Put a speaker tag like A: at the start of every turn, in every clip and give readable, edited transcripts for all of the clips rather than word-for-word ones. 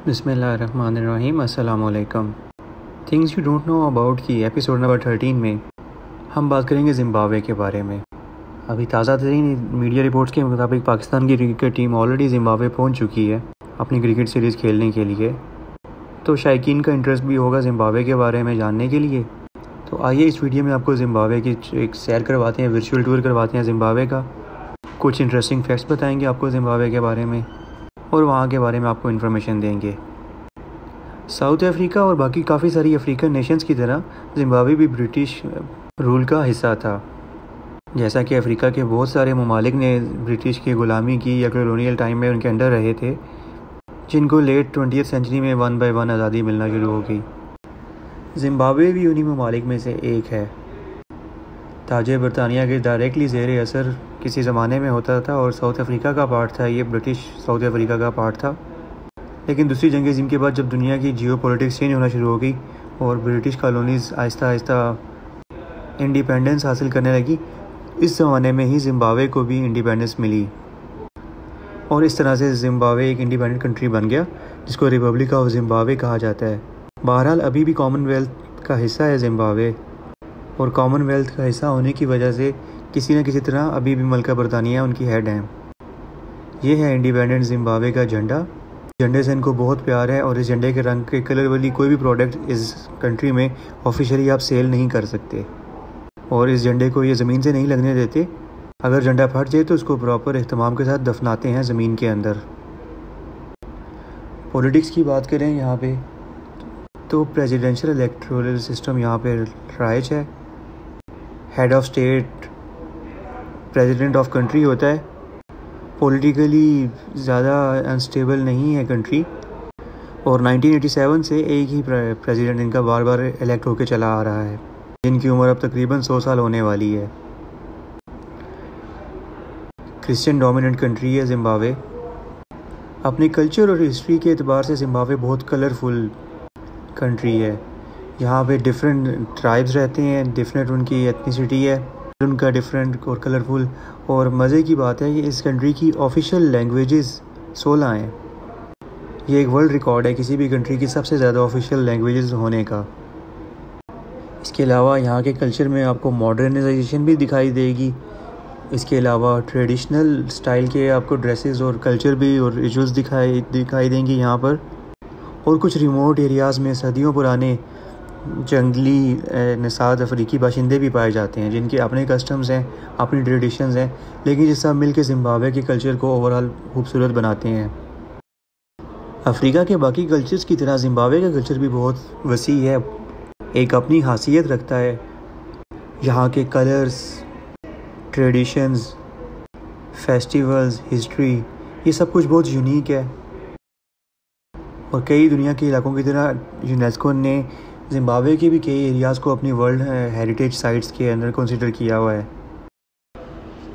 A: बिस्मिल्लाहिर्रहमानिर्रहीम। अस्सलाम वालेकुम। Things you don't know about की एपिसोड नंबर 13 में हम बात करेंगे ज़िम्बाब्वे के बारे में। अभी ताज़ा तरीन मीडिया रिपोर्ट्स के मुताबिक पाकिस्तान की क्रिकेट टीम ऑलरेडी ज़िम्बाब्वे पहुंच चुकी है अपनी क्रिकेट सीरीज़ खेलने के लिए। तो शायकीन का इंटरेस्ट भी होगा ज़िम्बाब्वे के बारे में जानने के लिए। तो आइए इस वीडियो में आपको ज़िम्बाब्वे की एक सैर करवाते हैं, वर्चुअल टूर करवाते हैं ज़िम्बाब्वे का। कुछ इंटरेस्टिंग फैक्ट्स बताएंगे आपको ज़िम्बाब्वे के बारे में और वहाँ के बारे में आपको इन्फॉर्मेशन देंगे। साउथ अफ्रीका और बाकी काफ़ी सारी अफ्रीकन नेशंस की तरह ज़िम्बाब्वे भी ब्रिटिश रूल का हिस्सा था। जैसा कि अफ्रीका के बहुत सारे ममालिक ने ब्रिटिश की ग़ुलामी की या कॉलोनियल टाइम में उनके अंडर रहे थे, जिनको लेट 20वीं सेंचुरी में 1 बाय 1 आज़ादी मिलना शुरू हो गई। ज़िम्बाब्वे भी उन्हीं ममालिक में से एक है। ताज बरतानिया के डायरेक्टली ज़ेर असर किसी ज़माने में होता था और साउथ अफ्रीका का पार्ट था। ये ब्रिटिश साउथ अफ्रीका का पार्ट था। लेकिन दूसरी जंग अज़ीम के बाद जब दुनिया की जियो पॉलिटिक्स चेंज होना शुरू हो गई और British colonies Aahista Aahista independence हासिल करने लगी, इस ज़माने में ही ज़िम्बाब्वे को भी इंडिपेंडेंस मिली और इस तरह से ज़िम्बाब्वे एक इंडिपेंडेंट कंट्री बन गया, जिसको रिपब्लिक ऑफ ज़िम्बाब्वे कहा जाता है। बहरहाल अभी भी कॉमनवेल्थ का हिस्सा है ज़िम्बाब्वे, और कॉमनवेल्थ का हिस्सा होने की वजह से किसी न किसी तरह अभी भी मलका बरतानिया उनकी हेड हैं। ये है इंडिपेंडेंट ज़िम्बाब्वे का झंडा। झंडे से इनको बहुत प्यार है और इस झंडे के रंग के कलर वाली कोई भी प्रोडक्ट इस कंट्री में ऑफिशियली आप सेल नहीं कर सकते, और इस झंडे को ये ज़मीन से नहीं लगने देते। अगर झंडा फट जाए तो उसको प्रॉपर एहतमाम के साथ दफनाते हैं ज़मीन के अंदर। पॉलिटिक्स की बात करें यहाँ पे तो प्रेसिडेंशियल इलेक्टोरल सिस्टम यहाँ पे राइज है। Head of state president of country होता है। पॉलिटिकली ज़्यादा अनस्टेबल नहीं है कंट्री, और 1987 से एक ही प्रेसिडेंट इनका बार बार इलेक्ट होकर चला आ रहा है, जिनकी उम्र अब तकरीबन 100 साल होने वाली है। क्रिश्चियन डोमिनेंट कंट्री है ज़िम्बाब्वे। अपने कल्चर और हिस्ट्री के एतबार से ज़िम्बाब्वे बहुत कलरफुल कंट्री है। यहाँ पे डिफरेंट ट्राइब्स रहते हैं, डिफरेंट उनकी एथनिसिटी है, उनका डिफरेंट और कलरफुल। और मज़े की बात है कि इस कंट्री की ऑफिशियल लैंग्वेजेस 16 हैं। ये एक वर्ल्ड रिकॉर्ड है किसी भी कंट्री की सबसे ज़्यादा ऑफिशियल लैंग्वेजेस होने का। इसके अलावा यहाँ के कल्चर में आपको मॉडर्नाइजेशन भी दिखाई देगी। इसके अलावा ट्रेडिशनल स्टाइल के आपको ड्रेसेस और कल्चर भी और रिचुअल्स दिखाई देंगे यहाँ पर। और कुछ रिमोट एरियाज़ में सदियों पुराने जंगली नसाद अफ्रीकी बाशिंदे भी पाए जाते हैं, जिनके अपने कस्टम्स हैं, अपनी ट्रेडिशंस हैं, लेकिन ये सब मिल के ज़िम्बाब्वे के कल्चर को ओवरऑल खूबसूरत बनाते हैं। अफ्रीका के बाकी कल्चर्स की तरह ज़िम्बाब्वे का कल्चर भी बहुत वसी है, एक अपनी खासियत रखता है। यहाँ के कलर्स, ट्रेडिशंस, फेस्टिवल्स, हिस्ट्री, ये सब कुछ बहुत यूनिक है। और कई दुनिया के इलाकों की तरह यूनेस्को ने ज़िम्बाब्वे के भी कई एरियाज़ को अपनी वर्ल्ड हेरिटेज साइट्स के अंदर कंसिडर किया हुआ है।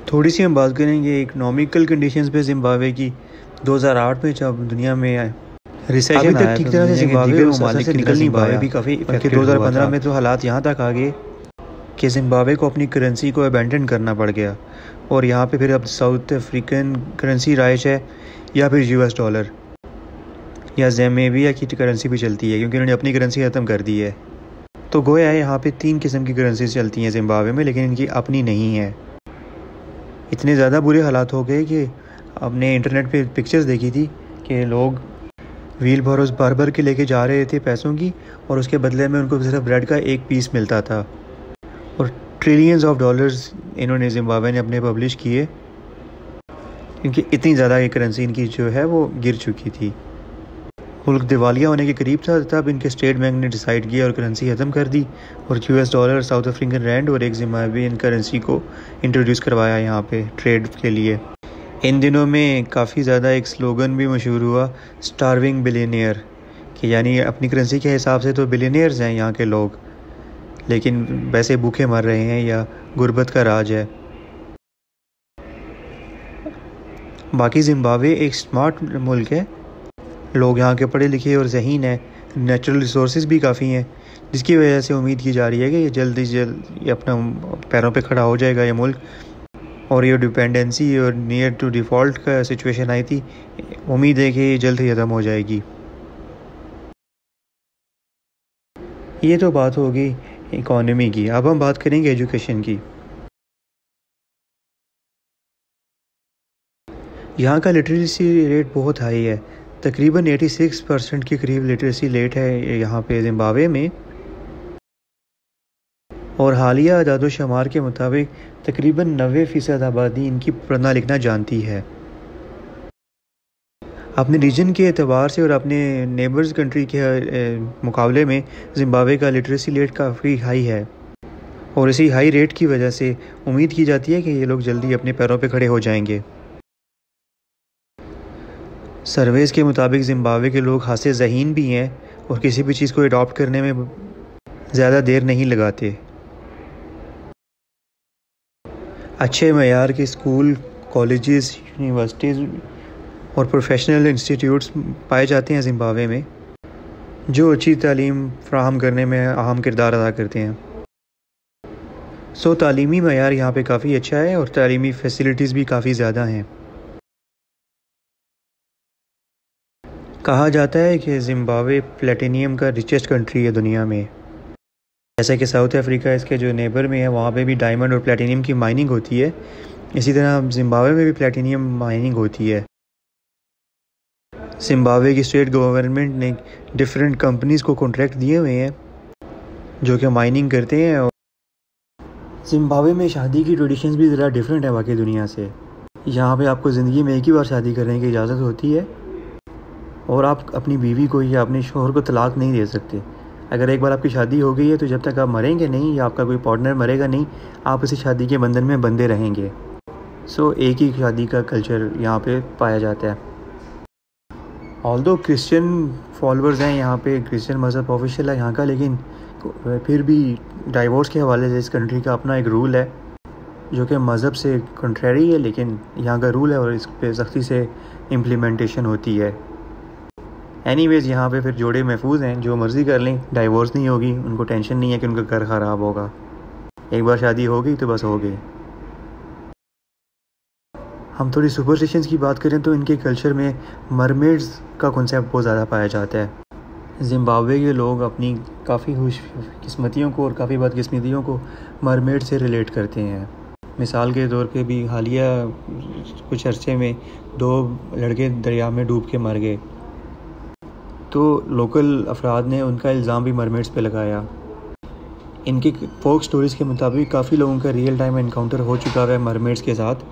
A: थोड़ी सी हम बात करेंगे इकोनॉमिकल कंडीशंस पे ज़िम्बाब्वे की। 2008 में जब दुनिया में रिसेशन आया, ठीक तरह से ज़िम्बाब्वे ममालिक से निकल नहीं पाया भी काफ़ी। 2015 में तो हालात यहाँ तक आ गए कि ज़िम्बाब्वे को अपनी करेंसी को अबैंडन करना पड़ गया, और यहाँ पे फिर अब साउथ अफ्रीकन करेंसी राइज है या फिर US डॉलर या ज़ैम्बिया की करेंसी भी चलती है, क्योंकि उन्होंने अपनी करेंसी ख़त्म कर दी है। तो गोया है यहाँ पे 3 किस्म की करेंसी चलती हैं ज़िम्बाब्वे में, लेकिन इनकी अपनी नहीं है। इतने ज़्यादा बुरे हालात हो गए कि आपने इंटरनेट पे पिक्चर्स देखी थी कि लोग व्हील भरोस भर भर के लेके जा रहे थे पैसों की, और उसके बदले में उनको सिर्फ ब्रेड का एक पीस मिलता था। और ट्रिलियंस ऑफ डॉलर्स इन्होंने ज़िम्बाब्वे ने अपने पब्लिश किए, क्योंकि इतनी ज़्यादा ये करेंसी इनकी जो है वो गिर चुकी थी। मुल्क दिवालिया होने के करीब था, तब इनके स्टेट बैंक ने डिसाइड किया और करेंसी ख़त्म कर दी, और US dollar, south African rand और एक ज़िम्बाब्वियन करेंसी को इंट्रोड्यूस करवाया यहाँ पे ट्रेड के लिए। इन दिनों में काफ़ी ज़्यादा एक स्लोगन भी मशहूर हुआ, स्टार्विंग बिलियनियर, कि यानी अपनी करेंसी के हिसाब से तो बिलियनियर्स हैं यहाँ के लोग, लेकिन वैसे भूखे मर रहे हैं या गुर्बत का राज है। बाकी ज़िम्बाब्वे एक स्मार्ट मुल्क है। लोग यहाँ के पढ़े लिखे और ज़हीन हैं। नेचुरल रिसोर्सेज भी काफ़ी हैं, जिसकी वजह से उम्मीद की जा रही है कि ये जल्द से जल्द ये अपना पैरों पे खड़ा हो जाएगा ये मुल्क। और ये डिपेंडेंसी और नियर टू डिफ़ॉल्ट का सिचुएशन आई थी, उम्मीद है कि जल्द ही ख़त्म हो जाएगी। ये तो बात होगी इकॉनमी की। अब हम बात करेंगे एजुकेशन की। यहाँ का लिटरेसी रेट बहुत हाई है, तकरीबन 86% के करीब लिटरेसी रेट है यहाँ पे ज़िम्बाब्वे में। और हालिया आदाद-ओ-शुमार के मुताबिक तकरीबन 90% आबादी इनकी पढ़ना लिखना जानती है। अपने रीजन के एतबार से और अपने नेबर्स कंट्री के मुकाबले में ज़िम्बाब्वे का लिटरेसी रेट काफ़ी हाई है, और इसी हाई रेट की वजह से उम्मीद की जाती है कि ये लोग जल्दी अपने पैरों पे खड़े हो जाएंगे। सर्वेज़ के मुताबिक ज़िम्बाब्वे के लोग हासिल ज़हीन भी हैं और किसी भी चीज़ को अडॉप्ट करने में ज़्यादा देर नहीं लगाते। अच्छे मयार के स्कूल, कॉलेजेस, यूनिवर्सिटीज़ और प्रोफेशनल इंस्टीट्यूट्स पाए जाते हैं ज़िम्बाब्वे में, जो अच्छी तालीम फ़राहम करने में अहम किरदार अदा करते हैं। तालीमी मयार यहाँ पे काफ़ी अच्छा है और तालीमी फ़ैसिलिटीज़ भी काफ़ी ज़्यादा हैं। कहा जाता है कि ज़िम्बाब्वे प्लेटिनियम का रिचेस्ट कंट्री है दुनिया में। जैसे कि साउथ अफ्रीका इसके जो नेबर में है, वहाँ पे भी डायमंड और प्लेटिनियम की माइनिंग होती है, इसी तरह ज़िम्बाब्वे में भी प्लेटिनियम माइनिंग होती है। ज़िम्बाब्वे की स्टेट गवर्नमेंट ने डिफरेंट कंपनीज़ को कॉन्ट्रैक्ट दिए हुए हैं जो कि माइनिंग करते हैं। और ज़िम्बाब्वे में शादी की ट्रेडिशंस भी ज़रा डिफरेंट है बाकी दुनिया से। यहाँ पे आपको ज़िंदगी में एक ही बार शादी करने की इजाज़त होती है और आप अपनी बीवी को या अपने शौहर को तलाक नहीं दे सकते। अगर एक बार आपकी शादी हो गई है तो जब तक आप मरेंगे नहीं या आपका कोई पार्टनर मरेगा नहीं, आप इसी शादी के बंधन में बंधे रहेंगे। एक ही शादी का कल्चर यहाँ पे पाया जाता है। ऑल्दो क्रिश्चियन फॉलोअर्स हैं यहाँ पे, क्रिश्चियन मज़हब ऑफिशियल है यहाँ का, लेकिन फिर भी डाइवोर्स के हवाले से इस कंट्री का अपना एक रूल है जो कि मज़हब से कंट्रेरी है, लेकिन यहाँ का रूल है और इस पर सख्ती से इम्प्लीमेंटेशन होती है। एनीवेज़ यहाँ पे फिर जोड़े महफूज हैं, जो मर्ज़ी कर लें, डाइवोर्स नहीं होगी, उनको टेंशन नहीं है कि उनका घर ख़राब होगा। एक बार शादी हो गई तो बस हो गई। हम थोड़ी सुपरस्टिशंस की बात करें तो इनके कल्चर में मरमेड्स का कॉन्सेप्ट बहुत ज़्यादा पाया जाता है। ज़िम्बाब्वे के लोग अपनी काफ़ी खुशकिस्मतियों को और काफ़ी बदकिस्मतियों को मरमेड से रिलेट करते हैं। मिसाल के तौर पे भी हालिया कुछ अरसे में 2 लड़के दरिया में डूब के मर गए, तो लोकल अफराद ने उनका इल्ज़ाम भी मरमेड्स पे लगाया। इनके फोक स्टोरीज़ के मुताबिक काफ़ी लोगों का रियल टाइम एनकाउंटर हो चुका है मरमेड्स के साथ,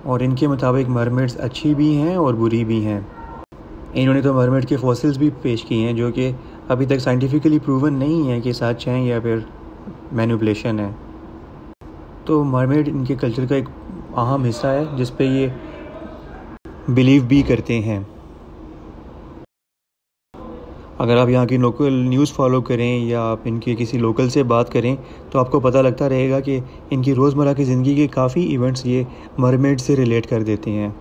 A: और इनके मुताबिक मरमेड्स अच्छी भी हैं और बुरी भी हैं। इन्होंने तो मरमेड के फॉसिल्स भी पेश किए हैं जो कि अभी तक साइंटिफिकली प्रूवन नहीं है कि सच हैं या फिर मैनिपुलेशन है। तो मरमेड इनके कल्चर का एक अहम हिस्सा है जिस पे ये बिलीव भी करते हैं। अगर आप यहाँ की लोकल न्यूज़ फॉलो करें या आप इनके किसी लोकल से बात करें तो आपको पता लगता रहेगा कि इनकी रोज़मर्रा की ज़िंदगी के काफ़ी इवेंट्स ये मरमेड से रिलेट कर देते हैं।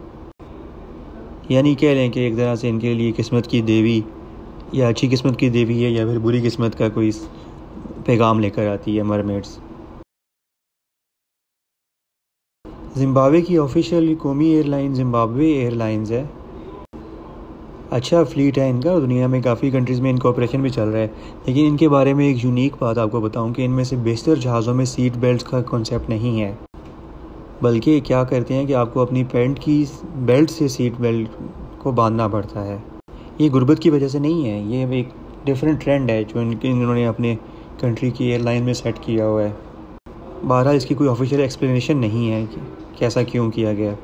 A: यानी कह लें कि एक तरह से इनके लिए किस्मत की देवी या अच्छी किस्मत की देवी है या फिर बुरी किस्मत का कोई पैगाम लेकर आती है मरमेड्स। ज़िम्बाब्वे की ऑफिशियल कौमी एयरलाइन ज़िम्बाब्वे एयरलाइंस है। अच्छा फ्लीट है इनका और दुनिया में काफ़ी कंट्रीज़ में इनका ऑपरेशन भी चल रहा है। लेकिन इनके बारे में एक यूनिक बात आपको बताऊं कि इनमें से बेशतर जहाज़ों में सीट बेल्ट का कॉन्सेप्ट नहीं है, बल्कि क्या करते हैं कि आपको अपनी पैंट की बेल्ट से सीट बेल्ट को बांधना पड़ता है। ये गुर्बत की वजह से नहीं है, ये एक डिफरेंट ट्रेंड है जो इन्होंने अपने कंट्री की एयरलाइन में सेट किया हुआ है। बहरहाल इसकी कोई ऑफिशियल एक्सप्लेनेशन नहीं है कि कैसा क्यों किया गया,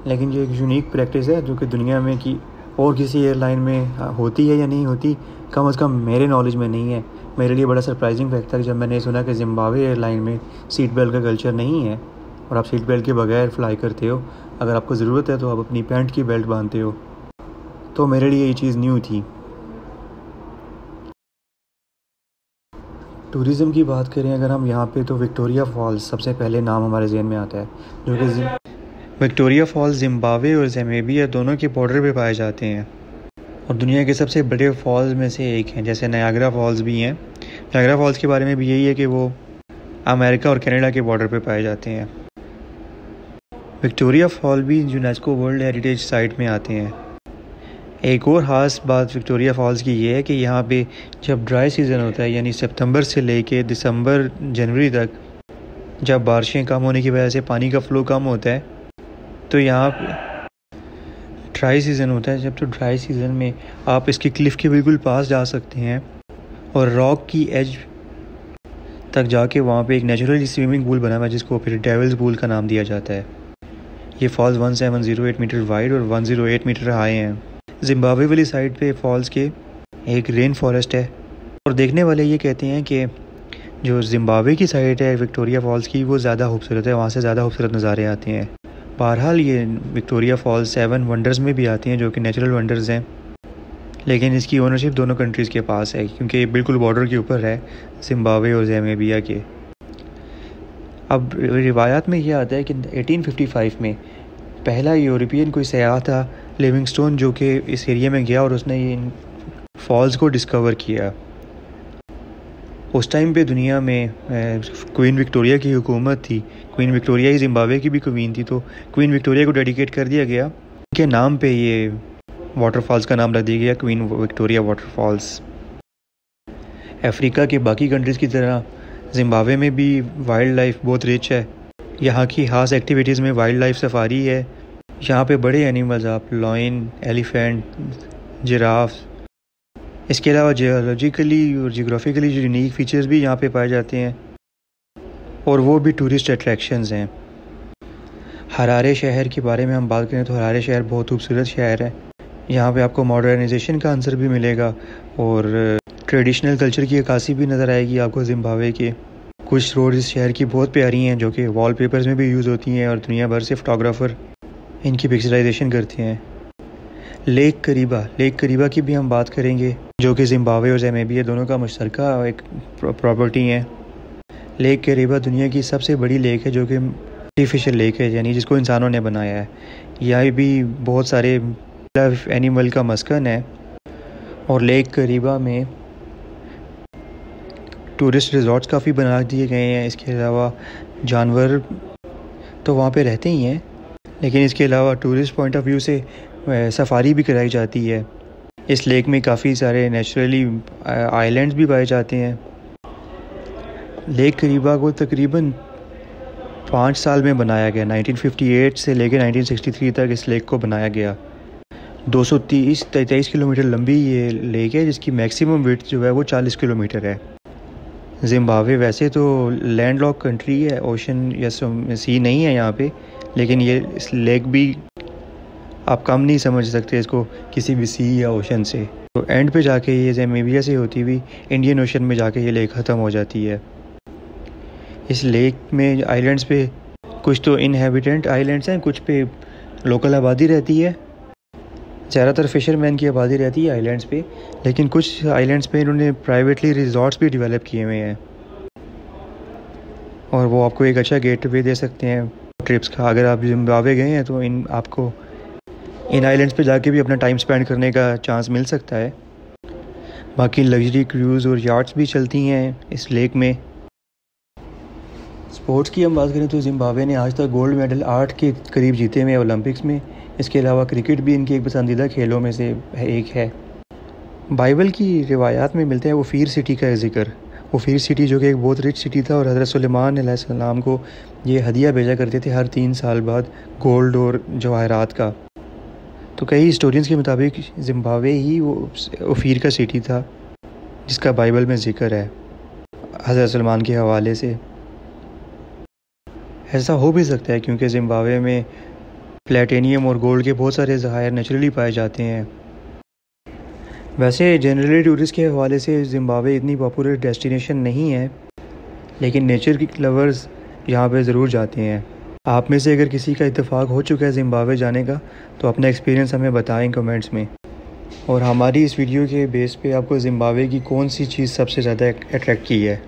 A: लेकिन जो एक यूनिक प्रैक्टिस है जो कि दुनिया में कि और किसी एयरलाइन में होती है या नहीं होती, कम से कम मेरे नॉलेज में नहीं है। मेरे लिए बड़ा सरप्राइजिंग फैक्ट था जब मैंने सुना कि ज़िम्बाब्वे एयरलाइन में सीट बेल्ट का कल्चर नहीं है और आप सीट बेल्ट के बगैर फ्लाई करते हो। अगर आपको ज़रूरत है तो आप अपनी पैंट की बेल्ट बांधते हो। तो मेरे लिए ये चीज़ न्यू थी। टूरिज़म की बात करें अगर हम यहाँ पे, तो विक्टोरिया फॉल्स सबसे पहले नाम हमारे ज़हन में आता है, जो कि विक्टोरिया फॉल्स ज़िम्बाब्वे और ज़ाम्बिया दोनों के बॉर्डर पे पाए जाते हैं और दुनिया के सबसे बड़े फॉल्स में से एक हैं। जैसे नायग्रा फॉल्स भी हैं। नायग्रा फॉल्स के बारे में भी यही है कि वो अमेरिका और कनाडा के बॉर्डर पे पाए जाते हैं। विक्टोरिया फॉल भी यूनेस्को वर्ल्ड हेरिटेज साइट में आते हैं। एक और ख़ास बात विक्टोरिया फ़ॉल्स की ये है कि यहाँ पे जब ड्राई सीज़न होता है, यानी सितंबर से लेके दिसंबर जनवरी तक, जब बारिशें कम होने की वजह से पानी का फ़्लो कम होता है, तो यहाँ पे ड्राई सीज़न होता है। जब तो ड्राई सीज़न में आप इसकी क्लिफ़ के बिल्कुल पास जा सकते हैं और रॉक की एज तक जाके वहाँ पे एक नेचुरली स्विमिंग पूल बना हुआ है जिसको फिर डेविल्स पूल का नाम दिया जाता है। ये फॉल्स 1708 मीटर वाइड और 108 मीटर हाई हैं। जिम्बाब्वे वाली साइड पे फॉल्स के एक रेन फॉरेस्ट है और देखने वाले ये कहते हैं कि जो जिम्बाब्वे की साइड है विक्टोरिया फॉल्स की, वो ज़्यादा खूबसूरत है, वहाँ से ज़्यादा खूबसूरत नज़ारे आते हैं। बहरहाल ये विक्टोरिया फॉल्स 7 वंडर्स में भी आती हैं जो कि नेचुरल वंडर्स हैं, लेकिन इसकी ओनरशिप दोनों कंट्रीज़ के पास है क्योंकि ये बिल्कुल बॉर्डर के ऊपर है जिम्बाब्वे और ज़ाम्बिया के। अब रिवायात में ये आता है कि 1855 में पहला यूरोपियन कोई सयाह था लिविंगस्टोन, जो कि इस एरिया में गया और उसने ये फॉल्स को डिस्कवर किया। उस टाइम पे दुनिया में क्वीन विक्टोरिया की हुकूमत थी। क्वीन विक्टोरिया ही जिम्बाब्वे की भी क्वीन थी, तो क्वीन विक्टोरिया को डेडिकेट कर दिया गया। उनके नाम पे ये वाटरफॉल्स का नाम रख दिया गया क्वीन विक्टोरिया वाटरफॉल्स। अफ्रीका के बाकी कंट्रीज़ की तरह जिम्बाब्वे में भी वाइल्ड लाइफ बहुत रिच है। यहाँ की खास एक्टिविटीज़ में वाइल्ड लाइफ सफारी है। यहाँ पे बड़े एनिमल्स आप लॉयन, एलिफेंट, जिराफ, इसके अलावा जियोलॉजिकली और जियोग्राफिकली जो यूनिक फीचर्स भी यहाँ पे पाए जाते हैं और वो भी टूरिस्ट अट्रैक्शंस हैं। हरारे शहर के बारे में हम बात करें तो हरारे शहर बहुत खूबसूरत शहर है। यहाँ पे आपको मॉडर्नाइजेशन का आंसर भी मिलेगा और ट्रेडिशनल कल्चर की अक्कासी भी नज़र आएगी आपको जिम्बाब्वे के। कुछ रोड इस शहर की बहुत प्यारी हैं जो कि वॉलपेपर्स में भी यूज़ होती हैं और दुनिया भर से फ़ोटोग्राफ़र इनकी पिक्चराइजेशन करते हैं। लेक करीबा की भी हम बात करेंगे जो कि जिम्बाब्वे और ज़ाम्बिया दोनों का मुश्तरका एक प्रॉपर्टी है। लेक करीबा दुनिया की सबसे बड़ी लेक है जो कि आर्टिफिशियल लेक है, यानी जिसको इंसानों ने बनाया है। यहाँ भी बहुत सारे एनिमल का मस्कन है और लेक करीबा में टूरिस्ट रिजॉर्ट्स काफ़ी बना दिए गए हैं। इसके अलावा जानवर तो वहाँ पे रहते ही हैं, लेकिन इसके अलावा टूरिस्ट पॉइंट ऑफ व्यू से सफारी भी कराई जाती है। इस लेक में काफ़ी सारे नेचुरली आइलैंड्स भी पाए जाते हैं। लेक करीबा को तकरीबन 5 साल में बनाया गया। 1958 से लेकर 1963 तक इस लेक को बनाया गया। 223 किलोमीटर लंबी ये लेक है जिसकी मैक्सिमम विड्थ जो है वो 40 किलोमीटर है। जिम्बाब्वे वैसे तो लैंडलॉक कंट्री है, ओशन या सी नहीं है यहाँ पे, लेकिन ये इस लेक भी आप कम नहीं समझ सकते इसको किसी भी सी या ओशन से। तो एंड पे जाके ये ज़ाम्बिया से होती हुई इंडियन ओशन में जाके ये लेक ख़त्म हो जाती है। इस लेक में आइलैंड्स पे कुछ तो इनहेबिटेंट आइलैंड्स हैं, कुछ पे लोकल आबादी रहती है। ज़्यादातर फ़िशरमैन की आबादी रहती है आइलैंड्स पे, लेकिन कुछ आइलैंड्स पे इन्होंने प्राइवेटली रिजॉर्ट्स भी डेवलप किए हुए हैं और वो आपको एक अच्छा गेटवे दे सकते हैं ट्रिप्स का। अगर आप जिम्बाब्वे गए हैं तो आपको इन आइलैंड्स पे जाके भी अपना टाइम स्पेंड करने का चांस मिल सकता है। बाकी लग्जरी क्रूज़ और यार्ड्स भी चलती हैं इस लेक में। स्पोर्ट्स की हम बात करें तो जिम्बाब्वे ने आज तक गोल्ड मेडल 8 के करीब जीते हुए ओलंपिक्स में। इसके अलावा क्रिकेट भी इनके एक पसंदीदा खेलों में से एक है। बाइबल की रिवायात में मिलते हैं ओफीर सिटी का जिक्र। ओफीर सिटी जो कि एक बहुत रिच सिटी था और हज़रत सुलेमान अलैहिस्सलाम को ये हदिया भेजा करते थे हर 3 साल बाद गोल्ड और जवाहरात का। तो कई हिस्टोरियंस के मुताबिक जिम्बाब्वे ही वो ओफीर का सिटी था जिसका बाइबल में जिक्र है हज़रत सुलेमान के हवाले से। ऐसा हो भी सकता है क्योंकि जिम्बाब्वे में प्लेटिनियम और गोल्ड के बहुत सारे ज़खायर नेचुरली पाए जाते हैं। वैसे जनरली टूरिस्ट के हवाले से जिम्बाब्वे इतनी पॉपुलर डेस्टिनेशन नहीं है, लेकिन नेचर की लवर्स यहाँ पे ज़रूर जाते हैं। आप में से अगर किसी का इत्तेफाक हो चुका है जिम्बाब्वे जाने का तो अपना एक्सपीरियंस हमें बताएं कमेंट्स में। और हमारी इस वीडियो के बेस पे आपको जिम्बाब्वे की कौन सी चीज़ सबसे ज़्यादा अट्रैक्ट की है।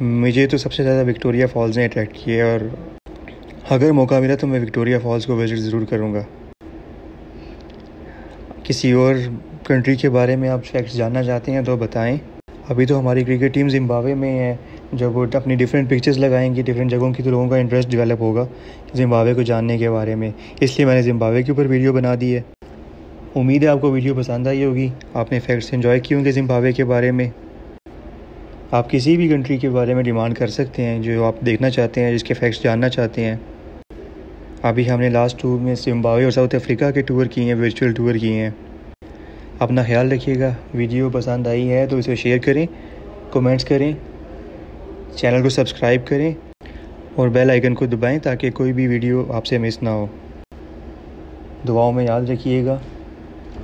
A: मुझे तो सबसे ज़्यादा विक्टोरिया फॉल्स ने अट्रैक्ट किया है और अगर मौका मिला तो मैं विक्टोरिया फॉल्स को विज़िट ज़रूर करूँगा। किसी और कंट्री के बारे में आप फैक्ट्स जानना चाहते हैं तो बताएं। अभी तो हमारी क्रिकेट टीम जिम्बाब्वे में है, जब वो अपनी डिफरेंट पिक्चर्स लगाएंगे डिफरेंट जगहों की तो लोगों का इंटरेस्ट डेवलप होगा जिम्बाब्वे को जानने के बारे में, इसलिए मैंने जिम्बाब्वे के ऊपर वीडियो बना दी है। उम्मीद है आपको वीडियो पसंद आई होगी, आपने फैक्ट्स एंजॉय किए होंगे ज़िम्बाब्वे के बारे में। आप किसी भी कंट्री के बारे में डिमांड कर सकते हैं जो आप देखना चाहते हैं, जिसके फैक्ट्स जानना चाहते हैं। अभी हमने लास्ट टूर में ज़िम्बाब्वे और साउथ अफ्रीका के टूर किए हैं, वर्चुअल टूर किए हैं। अपना ख्याल रखिएगा। वीडियो पसंद आई है तो इसे शेयर करें, कमेंट्स करें, चैनल को सब्सक्राइब करें और बेल आइकन को दबाएं ताकि कोई भी वीडियो आपसे मिस ना हो। दुआओं में याद रखिएगा।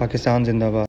A: पाकिस्तान जिंदाबाद।